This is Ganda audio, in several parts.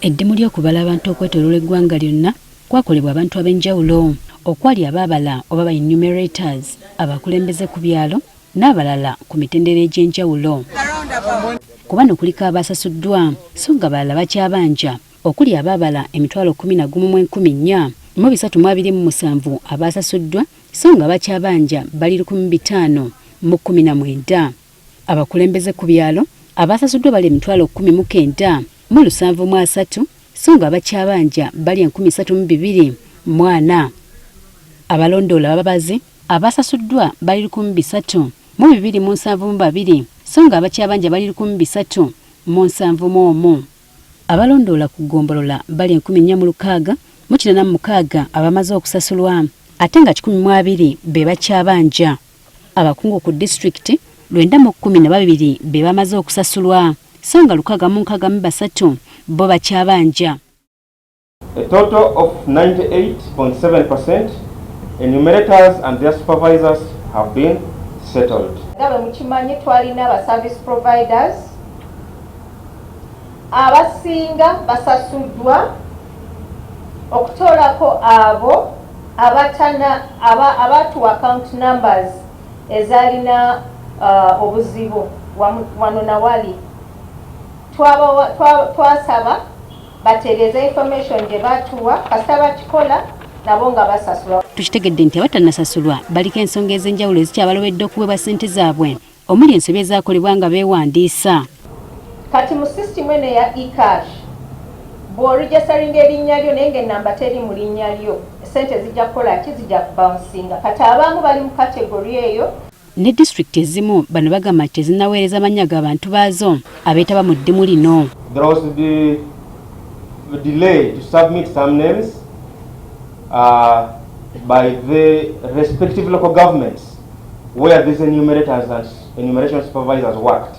Eddimu ly'okubala abantu okwetooloola eggwanga lyonna kwakolebwa abantu ab'enjawulo okwali abaabala oba ba enumerators, abakulembeze ku byalo n'abalala ku mitendera egy'enjawulo. Ku bano kuliko abaasasuddwa so nga balala bakyabanja okuli abaabala 11,104 mu 327 abaasasuddwa so nga bakyabanja bali 5,519. Abakulembeze ku byalo abaasasuddwa bali 10,900 mu 703 so nga bakyabanja bali 32,040. Abalondoola ababazi abaasasuddwa bali 3,272 so nga abakyabanja bali 3,371. Abalondoola ku ggombolola bali 4,686 abamaze okusasulwa ate nga 120 be bakyabanja. Abakungu ku disitulikiti 912 be bamaze okusasulwa so nga 663 bo bakyabanja. A total of 98.7% enumerators and their supervisors have been settled. Gabe mukimanyi twalina aba service providers abasinga basasuddwa okutoolako abo abatuwa account numbers ezalina obuzibu wano na wali. Twasaba batereeza information gye batuwa kasita bakikola nabo nga basasulwa. Tukitegedde nti abatannasasulwa baliko ensonga ez'enjawulo ezikyabalobedde okuweebwa ssente zaabwe omuli ensobi ezaakolebwa nga beewandiisa. Kati mu system eno ya e-cash bw'oregistaringa erinnya lyo naye ng'ennamba teri mu linnya lyo ssente zijja kukola ki zijja kubawunsinga. Kati abamu bali mu kategori eyo. Ne disitulikiti ezimu bano bagamba nti tezinnaweereza amannya g'abantu baazo abeetaba mu ddimu lino. There was the delay to submit some names by the respective local governments where these enumerators and enumeration supervisors worked.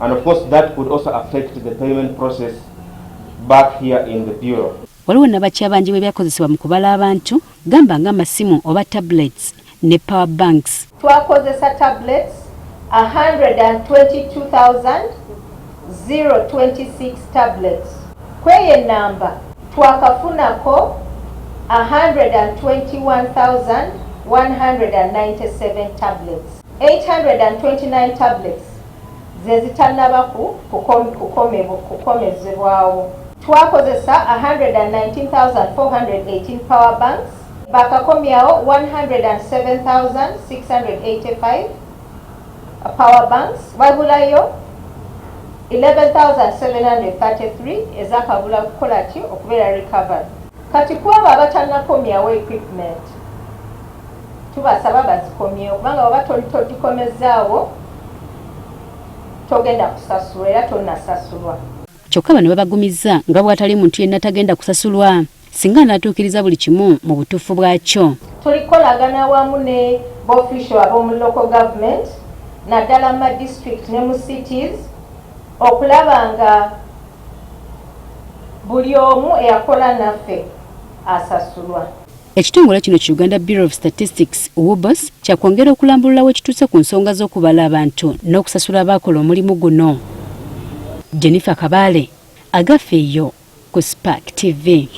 And of course that could also affect the payment process back here in the Bureau. Waliwo nabakyabanjibwa ebyakozesebwa mu kubala abantu gamba ng'amasimu oba tablets ne power banks. Twakozesa tablets 122,026 tablets. Kweye namba twakafunako 121,197 tablets. 829 tablets zezitannaba kukomezebwawo. Twakozesa 119,418 power banks. Bakakomyawo 107,685 power banks. Wabulayo 11,733 ezakabula kukola ki okubeera recovered. Kati kwabo abatannakomyawo equipment tubasaba bazikomyewo kubanga oba togikomezaawo togenda kusasulwa era tonnasasulwa. Kyokka bano babagumizza nga bw'atali muntu yenna tagenda kusasulwa singa anaatuukiriza buli kimu mu butuufu bwakyo. Tulikolagana wamu ne b'official ab'omu local government naddala mu district ne mu cities okulaba nga buli omu eyakola naffe asasulwa. Ekitongole kino ki Uganda Bureau of Statistics UBOS kyakwongera okulambululawo ekituuse ku nsonga z'okubala abantu n'okusasula abaakola omulimu guno. Jennifer Kabale, Agafeeyo ku Spark TV.